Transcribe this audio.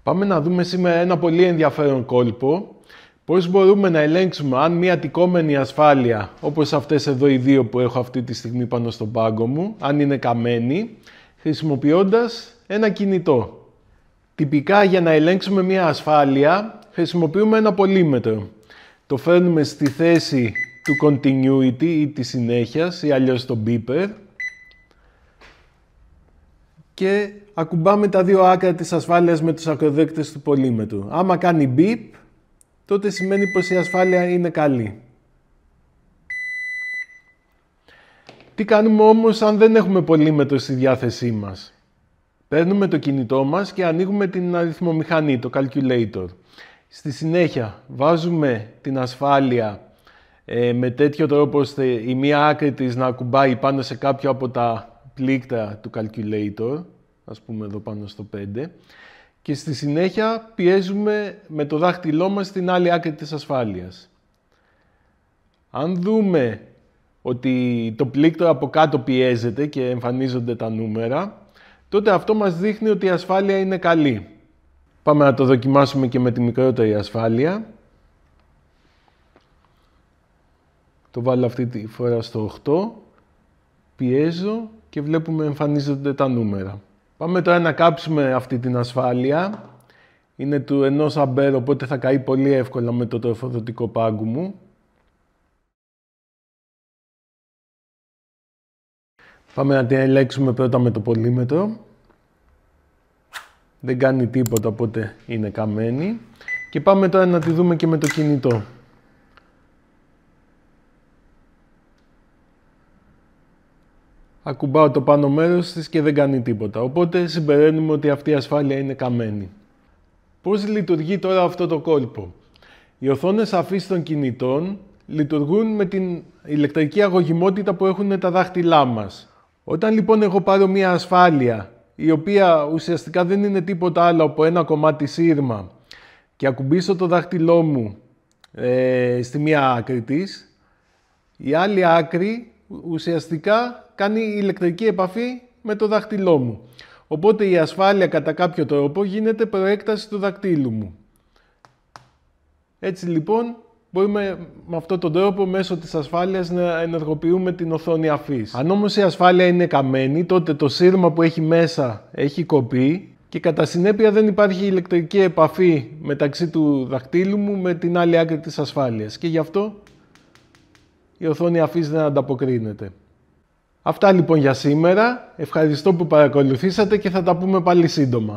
Πάμε να δούμε σήμερα ένα πολύ ενδιαφέρον κόλπο. Πώς μπορούμε να ελέγξουμε αν μια τικόμενη ασφάλεια, όπως αυτές εδώ οι δύο που έχω αυτή τη στιγμή πάνω στον πάγκο μου, αν είναι καμένη, χρησιμοποιώντας ένα κινητό. Τυπικά για να ελέγξουμε μια ασφάλεια, χρησιμοποιούμε ένα πολύμετρο. Το φέρνουμε στη θέση του continuity ή της συνέχειας ή αλλιώς το beeper και ακουμπάμε τα δύο άκρα της ασφάλειας με τους ακροδέκτες του πολύμετρου. Άμα κάνει beep, τότε σημαίνει πως η ασφάλεια είναι καλή. Τι κάνουμε όμως αν δεν έχουμε πολύμετρο στη διάθεσή μας? Παίρνουμε το κινητό μας και ανοίγουμε την αριθμομηχανή, το calculator. Στη συνέχεια βάζουμε την ασφάλεια με τέτοιο τρόπο ώστε η μία άκρη της να ακουμπάει πάνω σε κάποιο από τα πλήκτρα του calculator, ας πούμε εδώ πάνω στο 5, και στη συνέχεια πιέζουμε με το δάχτυλό μας την άλλη άκρη της ασφάλειας. Αν δούμε ότι το πλήκτρο από κάτω πιέζεται και εμφανίζονται τα νούμερα, τότε αυτό μας δείχνει ότι η ασφάλεια είναι καλή. Πάμε να το δοκιμάσουμε και με τη μικρότερη ασφάλεια. Το βάλω αυτή τη φορά στο 8, πιέζω και βλέπουμε εμφανίζονται τα νούμερα. Πάμε τώρα να κάψουμε αυτή την ασφάλεια. Είναι του 1 αμπέρ, οπότε θα καεί πολύ εύκολα με το τροφοδοτικό πάγκου μου. Πάμε να την ελέγξουμε πρώτα με το πολύμετρο. Δεν κάνει τίποτα, οπότε είναι καμένη. Και πάμε τώρα να τη δούμε και με το κινητό. Ακουμπάω το πάνω μέρος της και δεν κάνει τίποτα. Οπότε συμπεραίνουμε ότι αυτή η ασφάλεια είναι καμένη. Πώς λειτουργεί τώρα αυτό το κόλπο? Οι οθόνες αφής των κινητών λειτουργούν με την ηλεκτρική αγωγημότητα που έχουν τα δάχτυλά μας. Όταν λοιπόν εγώ πάρω μια ασφάλεια η οποία ουσιαστικά δεν είναι τίποτα άλλο από ένα κομμάτι σύρμα και ακουμπήσω το δάχτυλό μου στη μία άκρη της, η άλλη άκρη ουσιαστικά κάνει ηλεκτρική επαφή με το δάχτυλό μου. Οπότε η ασφάλεια κατά κάποιο τρόπο γίνεται προέκταση του δακτύλου μου. Έτσι λοιπόν μπορούμε με αυτόν τον τρόπο μέσω της ασφάλειας να ενεργοποιούμε την οθόνη αφής. Αν όμως η ασφάλεια είναι καμένη, τότε το σύρμα που έχει μέσα έχει κοπεί και κατά συνέπεια δεν υπάρχει ηλεκτρική επαφή μεταξύ του δακτύλου μου με την άλλη άκρη της ασφάλειας και γι' αυτό η οθόνη αφής δεν ανταποκρίνεται. Αυτά λοιπόν για σήμερα. Ευχαριστώ που παρακολουθήσατε και θα τα πούμε πάλι σύντομα.